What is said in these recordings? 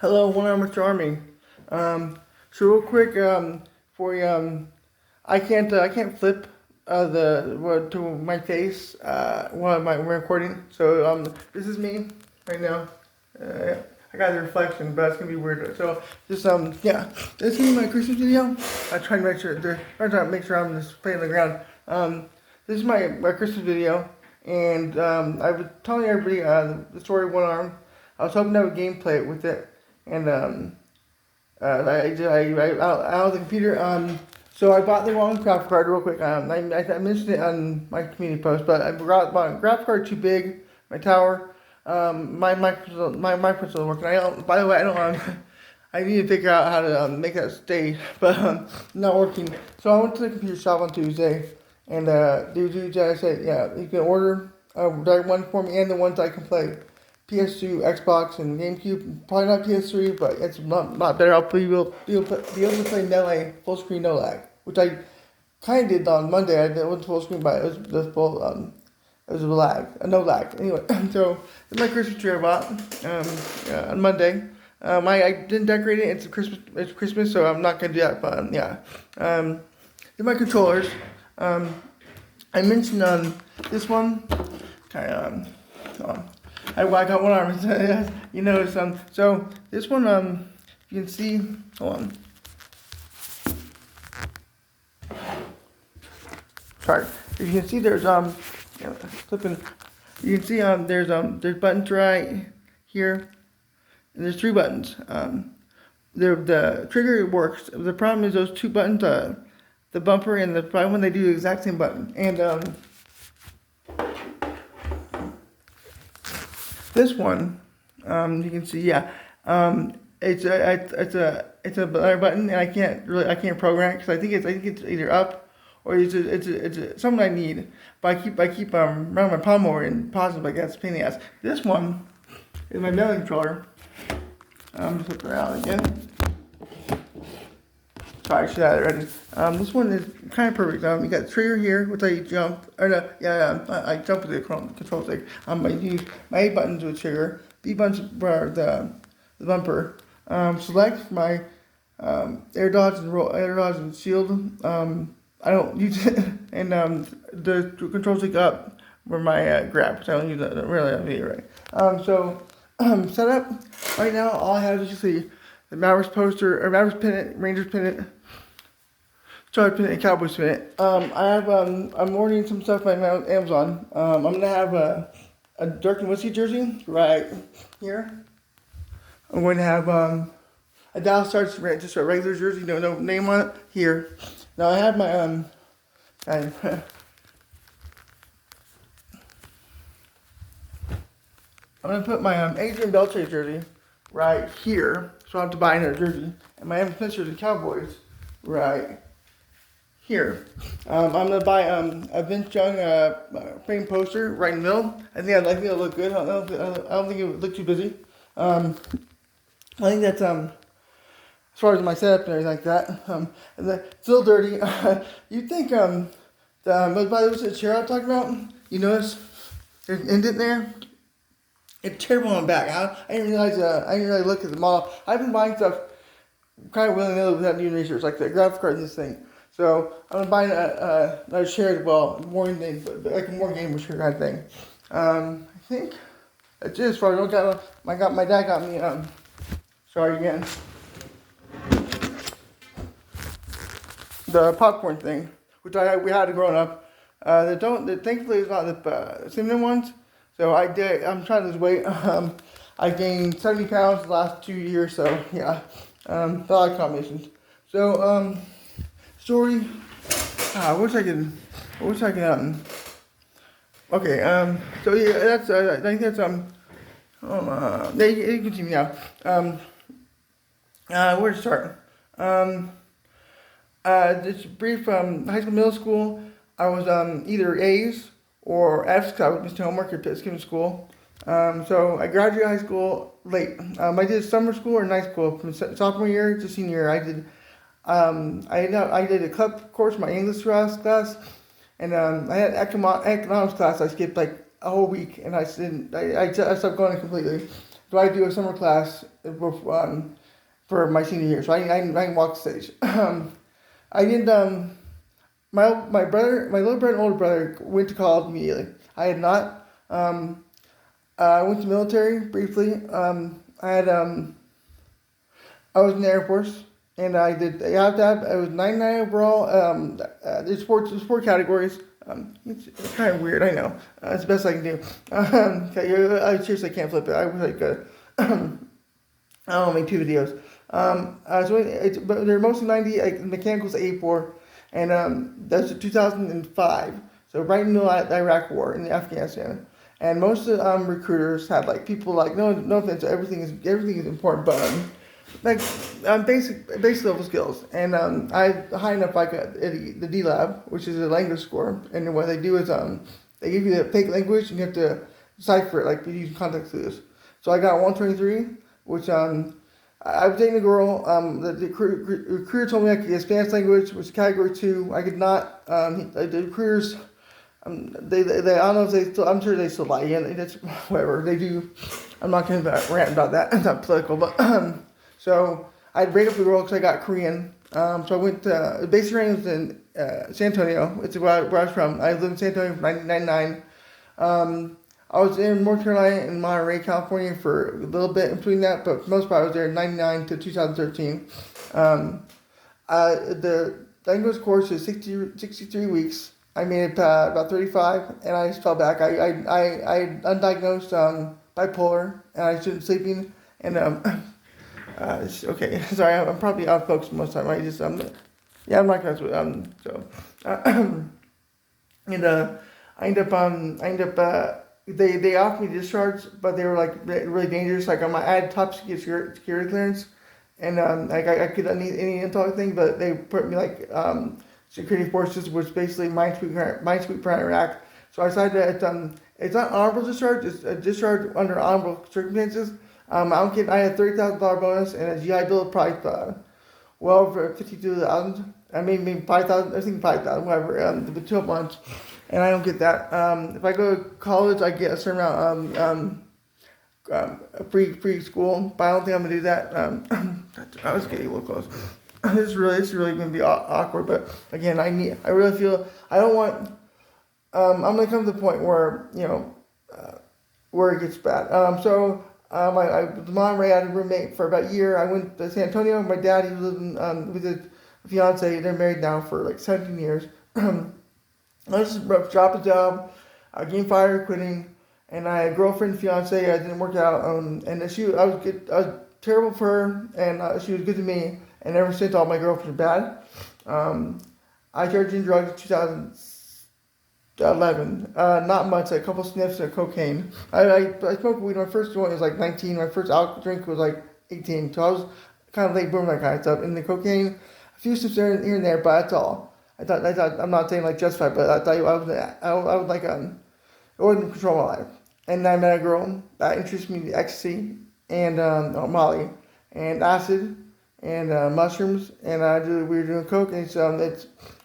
Hello, One Arm Mr. Army. So real quick, for you, I can't flip to my face while I'm recording. So this is me right now. I got the reflection, but it's gonna be weird. So just yeah, this is my Christmas video. I try to make sure I'm just playing on the ground. This is my Christmas video, and I was telling everybody the story of One Arm. I was hoping to have a gameplay with it, and out of the computer. So I bought the wrong graphic card real quick. I mentioned it on my community post, but I bought a graphic card too big. My tower, my microphone's not working. I don't. By the way, I don't. I need to figure out how to make that stay, but not working. So I went to the computer shop on Tuesday, and the dude said, yeah, you can order direct one for me and the ones I can play. PS2, Xbox, and GameCube. Probably not PS3, but it's not better. I'll be able to play Melee full screen, no lag, which I kind of did on Monday. I wasn't full screen, but it was full. It was a lag, no lag. Anyway, so it's my Christmas tree I bought on Monday. I didn't decorate it. It's Christmas, so I'm not gonna do that. But yeah, they're my controllers. I mentioned this one. Okay, I got one arm. You know, so this one, you can see, hold on. Sorry. If you can see, there's, flipping, you can see, there's buttons right here, and there's 3 buttons. The trigger works. The problem is those 2 buttons, the bumper and the front one, they do the exact same button. And, this one, you can see, yeah, it's a button, and I can't program it because I think it's either up or it's something I need. But I keep running my palm over and pausing, but that's a pain in the ass. This one is my melee controller. Just flip it out again. Sorry, I should have it ready. This one is kind of perfect. You got the trigger here, which I jump, or no, I jump with the control stick. I use my A buttons with trigger. B buttons are the bumper. Select my air dodge and shield. I don't use it, and the control stick up where my grab, which I don't use that really on video, right? So set up right now. All I have is just the Mavericks poster, or Mavericks pennant, Rangers pennant, Chargers pennant, and Cowboys pennant. I'm ordering some stuff on Amazon. I'm gonna have a Dirk Nowitzki jersey right here. I'm going to have a Dallas Stars, just a regular jersey, no name on it here. Now I have my I'm gonna put my Adrian Beltre jersey right here, so I have to buy another jersey. And my Evan Spencer the Cowboys right here. I'm gonna buy a Vince Young frame poster right in the middle. I think it'll look good. I don't think it would look too busy. I think that's as far as my setup and everything like that. It's a little dirty. You'd think but by the way, the chair I'm talking about, you notice there's an indent there. It's terrible on the back. I didn't realize. I didn't really look at the model. I've been buying stuff kind of willy-nilly without doing research, like the graphics card and this thing. So I'm gonna buy another chair as well, more thing, like a more gamer chair kind of thing. I think that's it. As far as my dad got me. Sorry again. The popcorn thing, which we had growing up. Thankfully it's not the cinnamon ones. So I'm trying to lose weight. I gained 70 pounds the last 2 years, so yeah. A lot of combinations. So, story. I wish I can, okay, so yeah, that's, I think that's, you can see me now. Where to start? Just brief, high school, middle school, I was, either A's or F's, because I was missing homework at skipping school. So I graduated high school late. I did summer school or night school from sophomore year to senior year. I did a club course, my English class, and I had economics class. I skipped like a whole week, and I stopped going completely. so I do a summer class for my senior year. So I can walk the stage. I did my brother, my little brother and older brother went to college immediately. I had not. I went to the military briefly. I was in the Air Force, and I have to have. I was 99 overall. The sport categories. It's kind of weird, I know. It's the best I can do. I seriously can't flip it. I was like, I don't make 2 videos. But they're mostly 90. Like mechanicals 84, and that's 2005. So right in the middle of the Iraq War in Afghanistan. And most of the recruiters had like people like no offense, everything is important, but like basic level skills. And I high enough like the D Lab, which is a language score. And what they do is they give you the fake language and you have to decipher it like using context clues. So I got 123, which I was dating a girl. The recruiter told me I could get Spanish language, which is category 2. I could not. The recruiters. They I don't know if they still, I'm sure they still lie, and it's whatever they do. I'm not going to rant about that. It's not political, but so I break up the girl because I got Korean. So I went to basic training was in San Antonio. It's where I was from. I lived in San Antonio from 1999. I was in North Carolina and Monterey, California for a little bit in between that, but for the most part I was there in 99 to 2013. The language course is 63 weeks. I made it about 35, and I just fell back. I undiagnosed bipolar, and I started sleeping. And okay, sorry, I'm probably out of focus most of the time. I'm not gonna and I ended up they offered me discharge, but they were like really dangerous. Like I had top security clearance, and like I could need any intel thing, but they put me like security forces, which basically Minesweeper for Iraq. So I decided that it's not honorable discharge; it's a discharge under honorable circumstances. I had $30,000 bonus and a GI Bill of probably well over 52,000. I mean maybe 5,000. I think 5,000, whatever. The 12 months, and I don't get that. If I go to college, I get a certain amount free school, but I don't think I'm gonna do that. I was getting a little close. This is really going to be awkward, but again, I really feel I don't want. I'm going to come to the point where where it gets bad. I was in Monterey. I had a roommate for about a year. I went to San Antonio. My dad, he was living with his fiance. They're married now for like 17 years. I just dropped a job. I gained fired, quitting, and I had a girlfriend, fiance. I didn't work out, and I was terrible for her, and she was good to me. And ever since, all my girlfriends are bad. I started doing drugs in 2011. Not much, like a couple sniffs of cocaine. I smoked weed. My first joint was like 19. My first alcohol drink was like 18. So I was kind of late bloomer, that kind of stuff. And the cocaine, a few sniffs here and there, but that's all. I thought I'm not saying like justified, but I thought I was like I wasn't control my life. And I met a girl that introduced me to ecstasy and Molly and acid. And mushrooms, and we were doing coke, and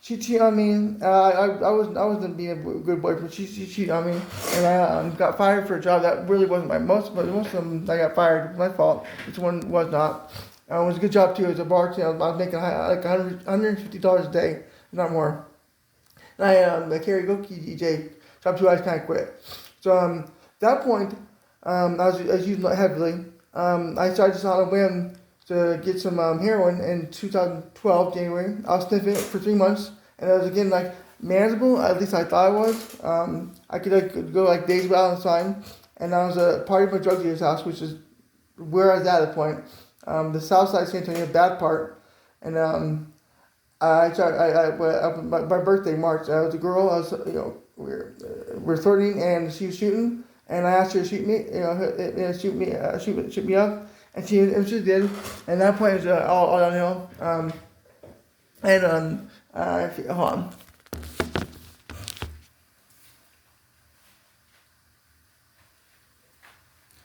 she cheated on me. I wasn't being a good boyfriend. She cheated on me, and I got fired for a job that really wasn't most of them. I got fired. It was my fault. This one was not. It was a good job too. As a bartender, I was making like $150 a day, not more. And I karaoke DJ job too. I just kind of quit. So at that point, I was using it heavily. I started just on a whim to get some heroin in 2012, January. I was sniffing it for 3 months, and it was again like manageable. At least I thought it was. I could go like days without time, and I was a party at my drug dealer's house, which is where I was at the point. The south side of San Antonio, bad part, and my birthday March. I was a girl. I was we're flirting, and she was shooting, and I asked her to shoot me up. And she did, and at that point it was all downhill. Hold on.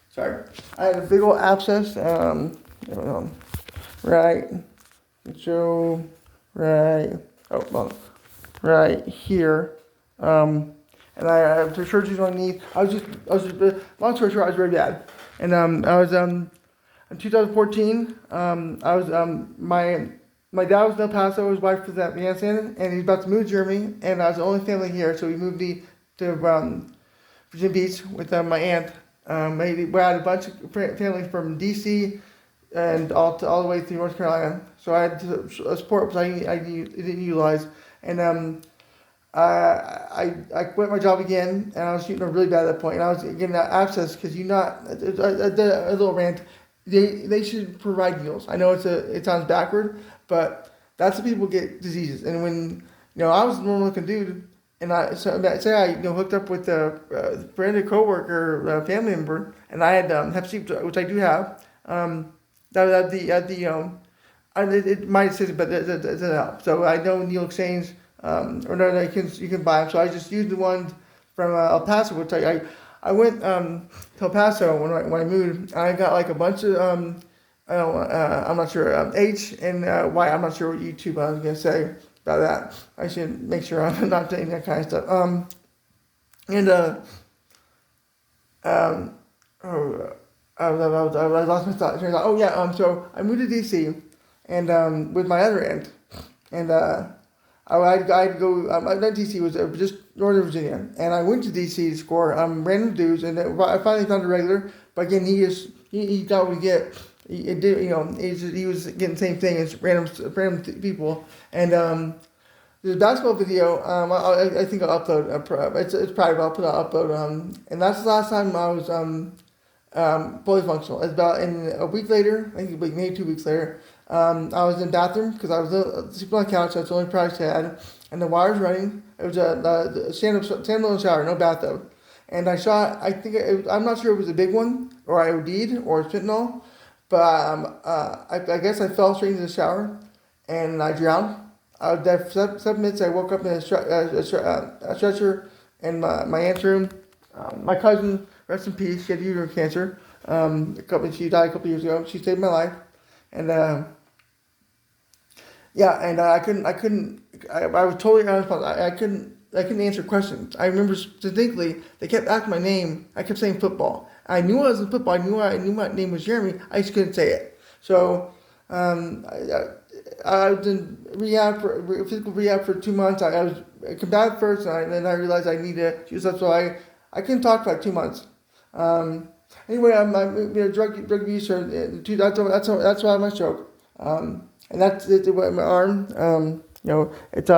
Sorry, I had a big old abscess. Right. So, right. Oh, well, right here. And I had surgery on my knee. I was just long story short, I was very bad. And I was in 2014. I was my dad was in El Paso. His wife was at Afghanistan, and he's about to move to Germany. And I was the only family here, so we moved to Virginia Beach with my aunt. We had a bunch of family from D.C. and all the way through North Carolina. So I had a support, which I didn't utilize. And I quit my job again, and I was shooting really bad at that point. And I was getting that abscess because a little rant. They should provide meals. I know it sounds backward, but that's how people get diseases. And when I was a normal looking dude, and say I hooked up with a friend, a coworker, a family member, and I had Hep C, which I do have. It my decision, but it doesn't help. So I know Neil Exchange, or no, you can buy them. So I just used the ones from El Paso, which I went to El Paso when I moved, and I got like a bunch of I don't I'm not sure H and Y. I'm not sure what YouTube I was gonna say about that. I should make sure I'm not saying that kind of stuff. And oh, I lost my thought. Oh yeah. So I moved to DC, and with my other aunt, and I'd go. Not DC, was just Northern Virginia, and I went to DC to score random dudes, and I finally found a regular. But again, he thought we get. He did, he was getting the same thing as random people, and there's a basketball video. I think I'll upload. It's private. I'll upload. And that's the last time I was fully functional. It's about in a week later. I think maybe 2 weeks later. I was in the bathroom because I was sleeping on the couch. That's the only product I had, and the wire's running. It was a standalone shower, no bathtub. And I shot. I'm not sure if it was a big one or I OD'd or fentanyl, but I guess I fell straight into the shower, and I drowned. I was there for 7 minutes. I woke up in a stretcher in my aunt's room. My cousin, rest in peace, she had uterine cancer. She died a couple years ago. She saved my life, and I was totally unresponsive. I couldn't answer questions. I remember distinctly they kept asking my name. I kept saying football. I knew I was in football. I knew my name was Jeremy. I just couldn't say it. So I was in physical rehab for 2 months. I was combative first, and then I realized I needed to use that. So I couldn't talk for like 2 months. Anyway, I'm drug abuse. That's why I had my stroke. And that's it. My arm. It's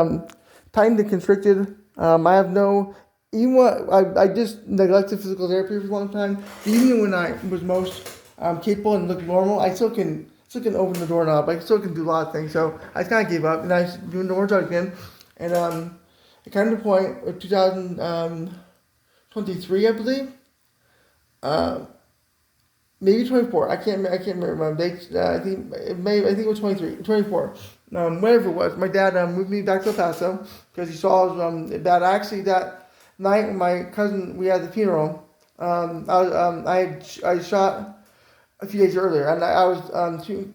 tightened and constricted. I have no. Even what I just neglected physical therapy for a long time. Even when I was most capable and looked normal, I still can open the doorknob. I still can do a lot of things. So I kind of gave up, and I was doing more drugs again. And it came to the point of 2023, I believe. Maybe 24. I can't remember my dates. I think it was 23, 24. Whatever it was. My dad moved me back to El Paso because he saw I was bad. Actually, that night when my cousin, we had the funeral. I shot a few days earlier, and I was shooting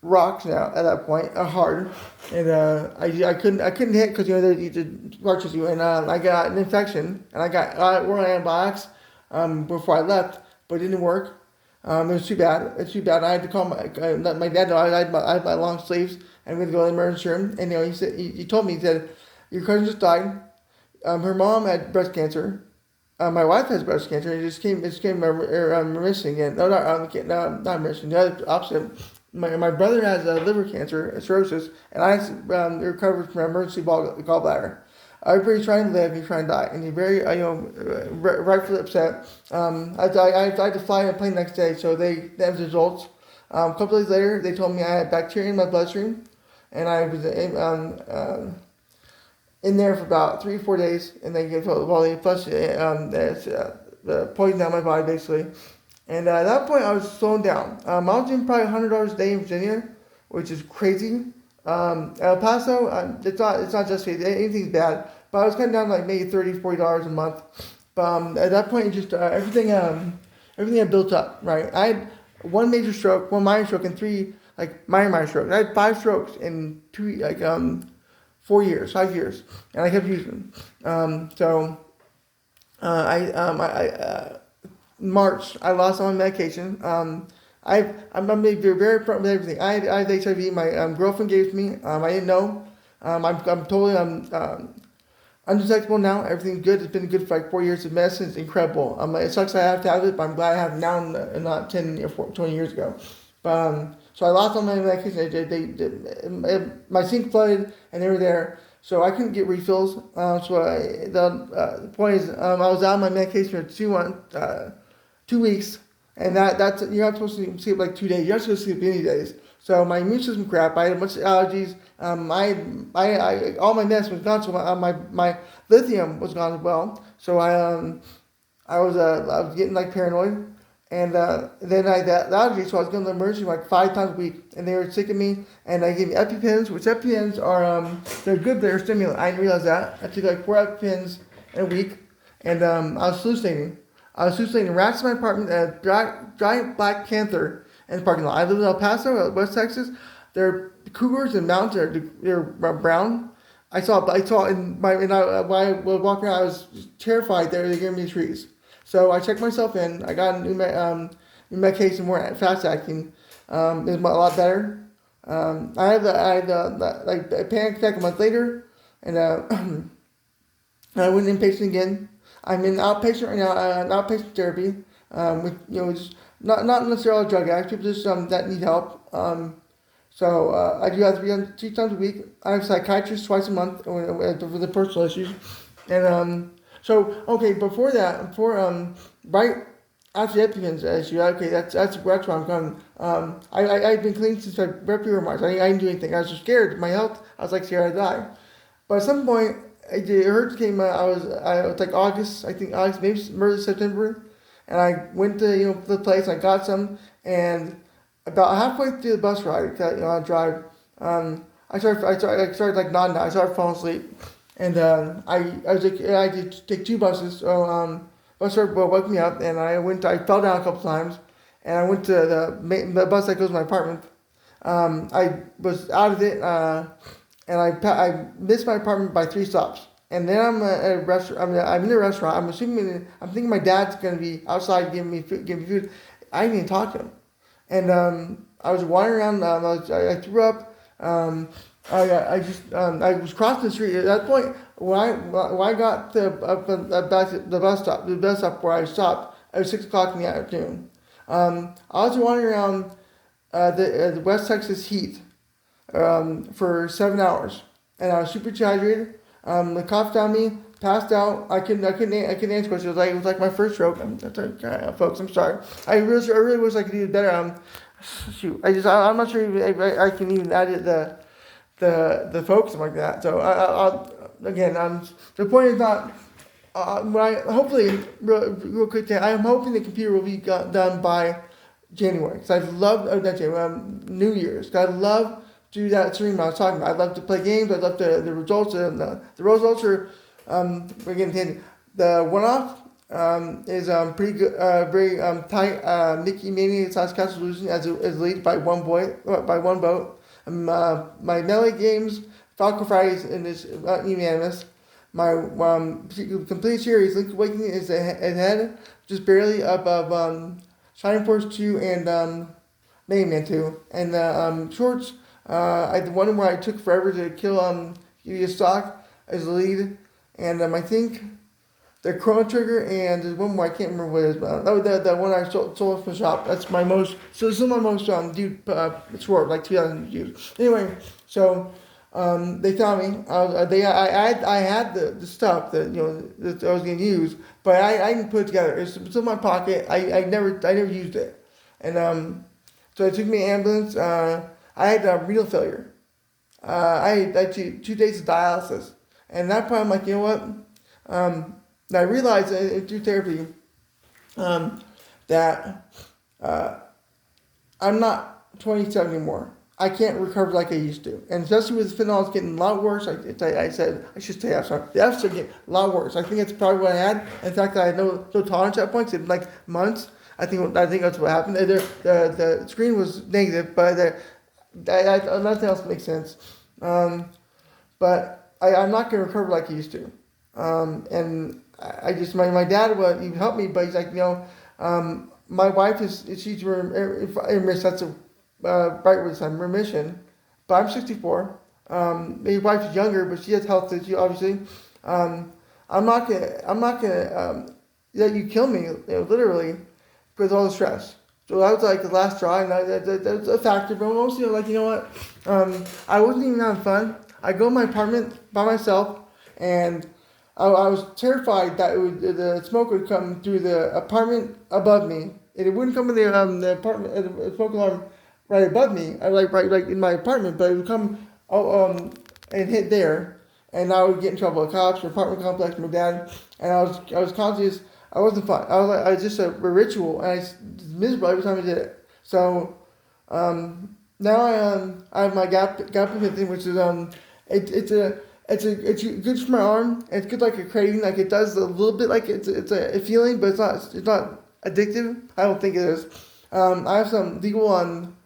rocks now at that point, hard, and I couldn't hit because they torches you, and I got an infection, and I got oral antibiotics before I left, but it didn't work. It was too bad. It's too bad. I had to call my dad. No, I had my long sleeves, and we had to go to the emergency room, and he said he told me, he said, your cousin just died. Her mom had breast cancer. My wife has breast cancer. It just came remission again. No, not remission. The other opposite. My brother has liver cancer, cirrhosis, and I recovered from emergency gallbladder. Everybody's trying to live, he's trying to die, and he's very, rightfully upset. I had to fly on a plane the next day, so they have the results. A couple days later, they told me I had bacteria in my bloodstream, and I was in there for about 3 or 4 days, and they flushed the poison down my body basically. And at that point, I was slowing down. I was doing probably $100 a day in Virginia, which is crazy. El Paso, it's not just crazy. Anything's bad, but I was cutting down like maybe $30, $40 a month. But at that point, just everything had built up. Right, I had one major stroke, one minor stroke, and 3 minor strokes. I had 5 strokes in 5 years, and I kept using them. March, I lost all my medication. I'm very, very upfront with everything. I have HIV. My girlfriend gave it to me. I didn't know. I'm totally undetectable now. Everything's good. It's been good for like 4 years of medicine. It's incredible. It sucks I have to have it, but I'm glad I have it now and not 10 or 20 years ago. But, so I lost all my medication. My sink flooded and they were there. So I couldn't get refills. The point is, I was out of my medication for 2 weeks, and that's you're not supposed to sleep like 2 days. You're not supposed to sleep any days. So my immune system crap. I had a bunch of allergies. All my meds was gone. So my lithium was gone as well. So I was getting like paranoid, and then I had the allergies. So I was going to the emergency like 5 times a week, and they were sick of me. And they gave me EpiPens, which EpiPens are they're good. They're stimulant. I didn't realize that. I took like 4 EpiPens in a week, and I was hallucinating. I was hallucinating rats in my apartment and a giant black panther in the parking lot. I live in El Paso, West Texas. They're cougars and mountains. They're brown. I saw when I was walking around, I was terrified that they were giving me trees. So I checked myself in. I got a new medication, more fast acting. It's a lot better. Like a panic attack a month later, and I went inpatient again. I'm in outpatient right now, outpatient therapy, with just not necessarily drug addicts, people just that need help. So I do have 3 times a week. I have a psychiatrist twice a month for the personal issues, and so okay right after the EpiPens issue, okay, that's where I'm going. I've been clean since February or March. I didn't do anything. I was just scared. My health. I was like scared I'd die. But at some point, it hurt came. I was like August. I think August, maybe early September, and I went to the place. I got some, and about halfway through the bus ride, I drive. I started like nodding. I started falling asleep, and I was like, I had to take 2 buses. So bus driver woke me up, and I fell down a couple times, and I went to the bus that goes to my apartment. I was out of it. And I missed my apartment by 3 stops. And then I'm at a restaurant. I'm in a restaurant. I'm thinking my dad's gonna be outside giving me food. I didn't even talk to him. And I was wandering around. I threw up. I was crossing the street at that point. When I got back to the bus stop where I stopped, it was 6 o'clock in the afternoon. I was wandering around the West Texas heat for 7 hours, and I was super dehydrated. The cough found me, passed out. I couldn't answer questions. It was like my first stroke. Folks, I'm sorry. I really wish I could do better. Shoot, I'm not sure if I can even edit the folks like that. So the point is not. Hopefully, real quick thing. I'm hoping the computer will be done by January. Because I love New Year's. 'Cause I love to do that stream I was talking about. I love to play games. I love the results. And the results are we're getting tangent. The one-off is pretty good, very tight. Mickey Mania slash Castle Illusion as lead by one vote. My melee games, Falco Fridays, and is unanimous. My complete series, Link's Awakening, is ahead, just barely above Shining Force 2 and Mega Man 2. And the shorts, the one where I took forever to kill Yuya Stock as the lead. And I think the Chrono Trigger, and there's one more I can't remember what it is, but that was the one I sold from the shop. That's my most, so this is my most viewed short, like 2,000 views. Anyway, so they found me. I had the stuff that I was gonna use, but I didn't put it together. It's in my pocket. I never used it, and so it took me an ambulance. I had renal failure. I had 2 days of dialysis, and that point I'm like, you know what? And I realized through therapy that I'm not 27 anymore. I can't recover like I used to. And especially with fentanyl, it's getting a lot worse. I said, I should say, I'm sorry. The F's are getting a lot worse. I think that's probably what I had. In fact, I had no tolerance at that point. It's like months. I think that's what happened. The screen was negative, but nothing else makes sense. But I'm not going to recover like I used to. And I just, my dad would, he helped me, but he's like, My wife she's in that's a right with some remission, but I'm 64. My wife is younger, but she has health issues obviously. Um, I'm not gonna let you kill me, literally, with all the stress. So that was like the last straw, and that's a factor. But mostly, like, you know what? I wasn't even having fun. I go to my apartment by myself, and I was terrified that the smoke would come through the apartment above me, and it wouldn't come in the apartment, the smoke alarm right above me. I right in my apartment, but it would come and hit there, and I would get in trouble with cops, or apartment complex, my dad, and I was conscious. I wasn't fun. I was just a ritual, and I was miserable every time I did it. So now I have my gap thing, which is it's good for my arm. It's good like a craving, like it does a little bit like it's a feeling, but it's not addictive. I don't think it is. I have some legal on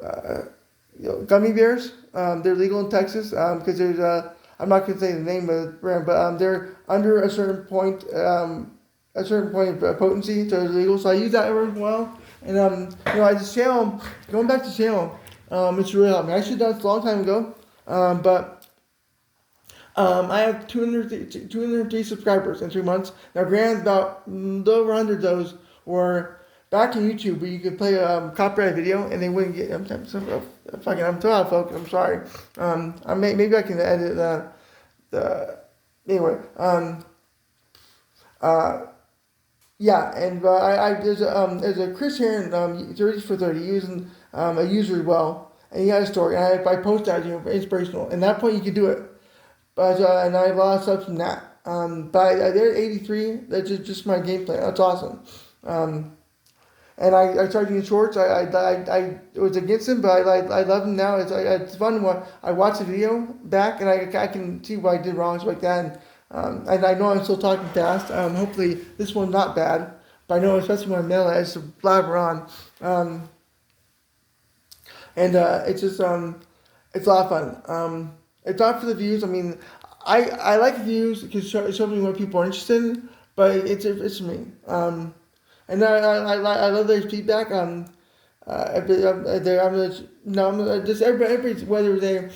uh, gummy bears. They're legal in Texas because there's I'm not gonna say the name of the brand, but they're under a certain point of potency, so it's legal. So I use that every while, and I just channel going back to channel. It's really helped me. I should have done this a long time ago, but I have 203 subscribers in 3 months. Now, granted, about over 100 of those were back in YouTube, where you could play a copyright video and they wouldn't get. I'm so out of focus. I'm sorry. Maybe I can edit the anyway. Uh, yeah, and there's a Chris Heron 30 for 30 using a user well, and he got a story, and I post that, inspirational. And that point you could do it. But and I have a lot of subs from that. But they're at 83. That's just my gameplay. That's awesome. And I started doing shorts. I was against him, but I love him now. It's fun when I watch the video back, and I can see what I did wrong, stuff like that. And I know I'm still talking fast. Hopefully this one's not bad, but I know especially when I mail it, I just blabber on. And it's just it's a lot of fun. It's not for the views. I mean, I like views because it shows me what people are interested in, but it's me. And I love their feedback. I'm just every whether they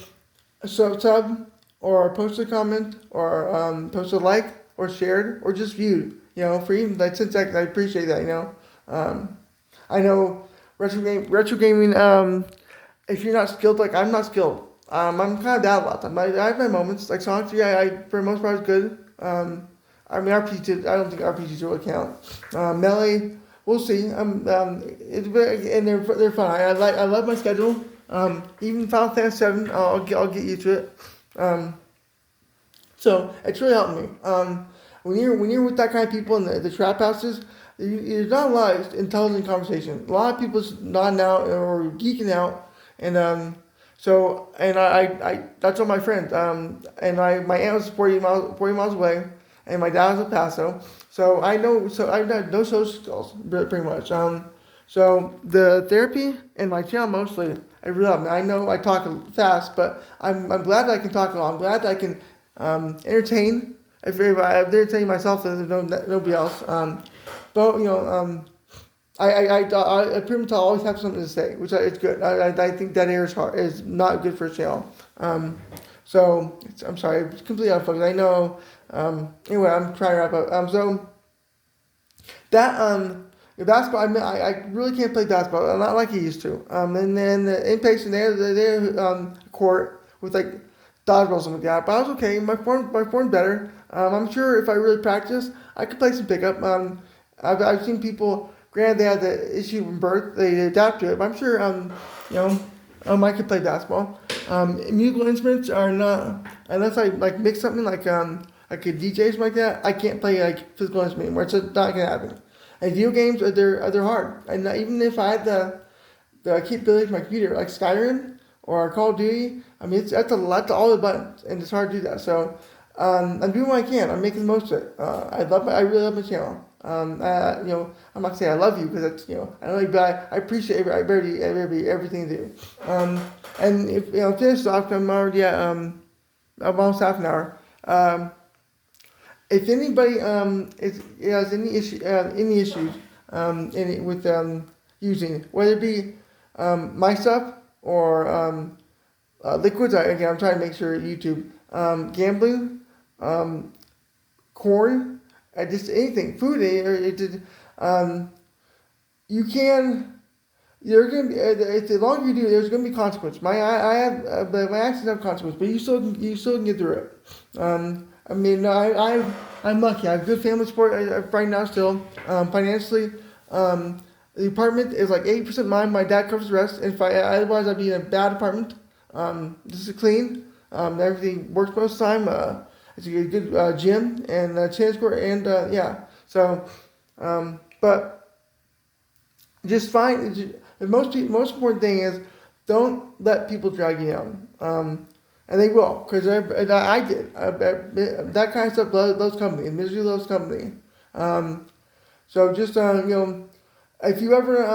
sub or post a comment or post a like or shared or just viewed. For even like 10 seconds, I appreciate that. I know retro gaming. If you're not skilled, like I'm not skilled. I'm kind of bad a lot of time. I have my moments. Like Sonic 3, I for the most part is good. I mean RPG. I don't think RPGs really count. Melee, we'll see. And they're fun. I love my schedule. Even Final Fantasy 7, I'll get used to it. So it's really helped me. When you're with that kind of people in the trap houses, there's not a lot of intelligent conversation. A lot of people just nodding out or geeking out, and so and I that's all my friends. And my aunt was 40 miles away, and my dad was in El Paso. So I have no social skills pretty much. So the therapy and my channel mostly I really love. I know I talk fast, but I'm glad that I can talk along. I'm glad that I can entertain. If I'm entertaining myself, there's nobody else. But I pretty much always have something to say, which is good. I think that air is not good for a channel. So I'm sorry, it's completely out of focus. I know. Anyway, I'm trying to wrap up. So that the basketball, I really can't play basketball. I'm not like I used to. And then the inpatient there, court with like dodgeball something like that. But I was okay. My form's better. I'm sure if I really practice, I could play some pickup. I've seen people. Granted, they had the issue from birth. They adapt to it. But I'm sure, I could play basketball. Musical instruments are not unless I like mix something like a DJ something like that. I can't play like physical instrument anymore. It's just not gonna happen. And video games, they're hard. And even if I had the capability of my computer, like Skyrim or Call of Duty, I mean, that's a lot to all the buttons, and it's hard to do that. So I'm doing what I can. I'm making the most of it. I really love my channel. I'm not gonna say I love you because that's I don't know, but I appreciate everything you do. And if finish off, I'm already at almost half an hour. if anybody has any issues with using it, whether it be my stuff or liquids. Again, I'm trying to make sure YouTube gambling, corn, just anything, food. You can. You're gonna be, if the longer you do, there's gonna be consequence. I have, but my actions have consequence, but you still can get through it. I mean, I'm lucky. I have good family support right now still. Financially, the apartment is like 80% mine. My dad covers the rest. And if otherwise, I'd be in a bad apartment. This is clean. Everything works most of the time. It's a good gym and tennis court, and yeah. So, but just find. The most important thing is don't let people drag you down. And they will, because I did. That kind of stuff loves company. Misery loves company. So just, if you ever,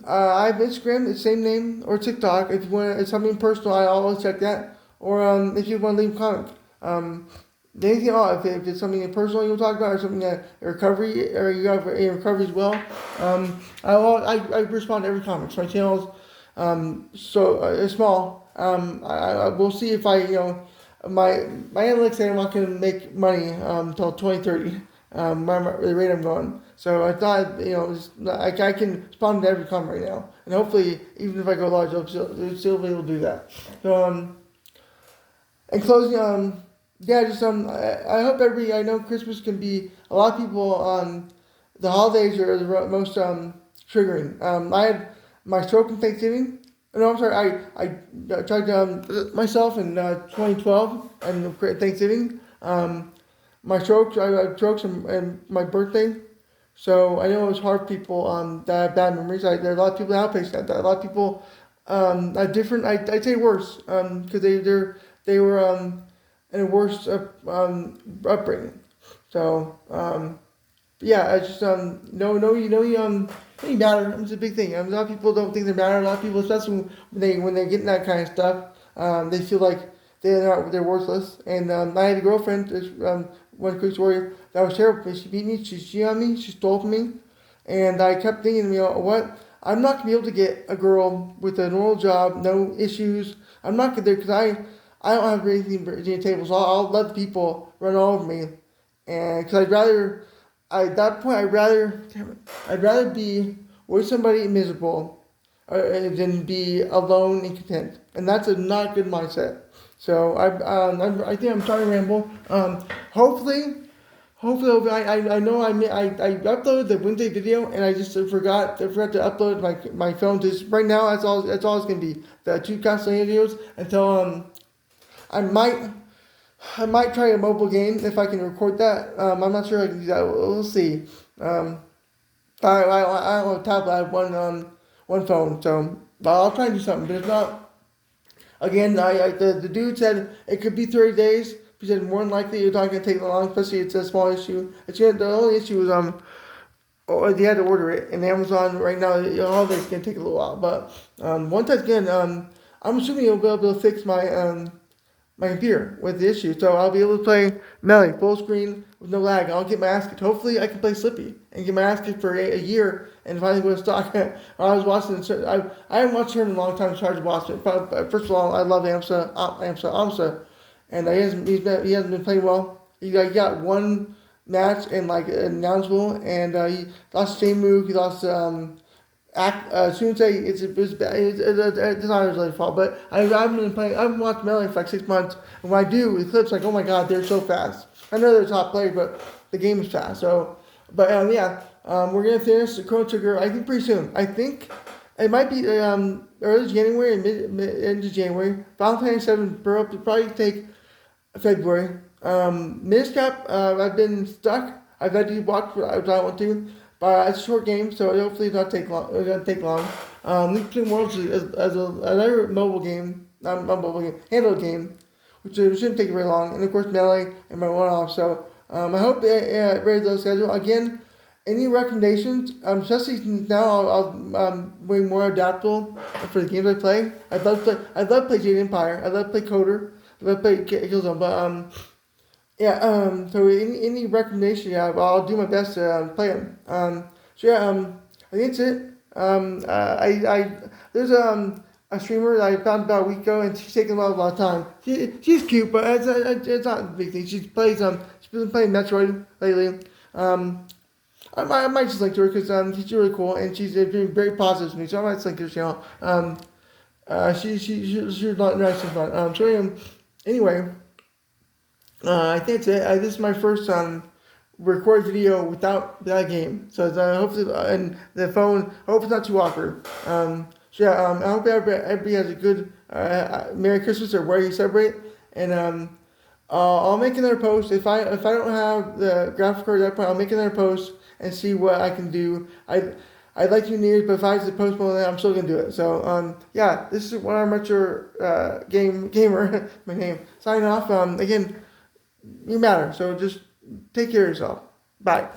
I have Instagram, the same name, or TikTok. If you want it's something personal, I always check that. Or if you want to leave a comment. Anything at all, if it's something personal you want to talk about, or something recovery, or you have a recovery as well, I respond to every comment. So my channel's it's small. We'll see if my analytics say I'm not going to make money until 2030. The rate I'm going. So I thought I can respond to every comment right now, and hopefully even if I go large, I'll still be able to do that. So in closing, yeah, just I hope I know Christmas can be a lot of people the holidays are the most triggering. I had my stroke in Thanksgiving. No, I'm sorry. I tried myself in 2012 and Thanksgiving. My strokes, I had strokes and my birthday. So I know it was hard for people that have bad memories. There are a lot of people that outpaced that. A lot of people are different. I'd say worse because they were in a worse upbringing. So yeah, I just you matter. It's a big thing. A lot of people don't think they matter. A lot of people, especially when they get in that kind of stuff, they feel like they're worthless. And I had a girlfriend, one quick story, that was terrible. She beat me. She cheated on me. She stole from me. And I kept thinking, what? I'm not gonna be able to get a girl with a normal job, no issues. I'm not gonna because I don't have anything to the table, so I'll let the people run all over me, and because at that point, I'd rather be with somebody miserable than be alone and content, and that's a not good mindset. So I think I'm starting to ramble. Hopefully, I know I uploaded the Wednesday video and I just forgot to upload my phone. Just right now, that's all it's gonna be, the 2 Castlevania videos until I might try a mobile game if I can record that. I'm not sure I can do that. We'll see. I don't have a tablet. I have one phone, so I'll try and do something. But if not, again, the dude said it could be 30 days. He said more than likely it's not going to take long, especially it's a small issue. The only issue is they had to order it, and Amazon right now the holidays going to take a little while. But once that's done, I'm assuming you'll be able to fix my computer with the issue, so I'll be able to play Melee full screen with no lag. I'll get my ass kicked. Hopefully, I can play Slippy and get my ass kicked for a year and finally go to stock. I was watching. I haven't watched her in a long time. It's hard to watch it. But first of all, I love Amsa, and he hasn't been playing well. He got one match in announceable, and he lost same move. He lost Sensei, it's not his fault, but I've been watching Melee for 6 months, and when I do, the clips oh my god, they're so fast. I know they're top players, but the game is fast, so, but we're gonna finish the Chrono Trigger, I think pretty soon. I think it might be early January, end of January. Final Fantasy VII probably take February. Minish Cap, I've been stuck. I've had to watch what I want to. But it's a short game, so hopefully it's not take long. It's gonna take long. League Between Worlds is another mobile game, not mobile game, handheld game, which shouldn't take very long. And of course Melee and my one-off. So I hope it ready to schedule again. Any recommendations? Especially now, I'll way more adaptable for the games I play. I'd love to play Jade Empire. I'd love to play Coder. I'd love to play Killzone. But Yeah. So any recommendation you have, I'll do my best to play them. So yeah. I think that's it. I there's a streamer that I found about a week ago, and she's taking a lot of time. She's cute, but it's not a big thing. She's been playing Metroid lately. Um, I might just link to her because she's really cool and she's being very positive to me. So I might just link to her channel. She's not nice and fun. Anyway, I think that's it. This is my first record video without that game. So hopefully, and the phone. I hope it's not too awkward. I hope everybody has a good Merry Christmas or where you celebrate. And I'll make another post if I don't have the graphic card at that point. I'll make another post and see what I can do. I'd like to do New Year's, but if I have to postpone that, I'm still gonna do it. So yeah, this is one of our mature gamer. My name. Signing off. Again, you matter. So just take care of yourself. Bye.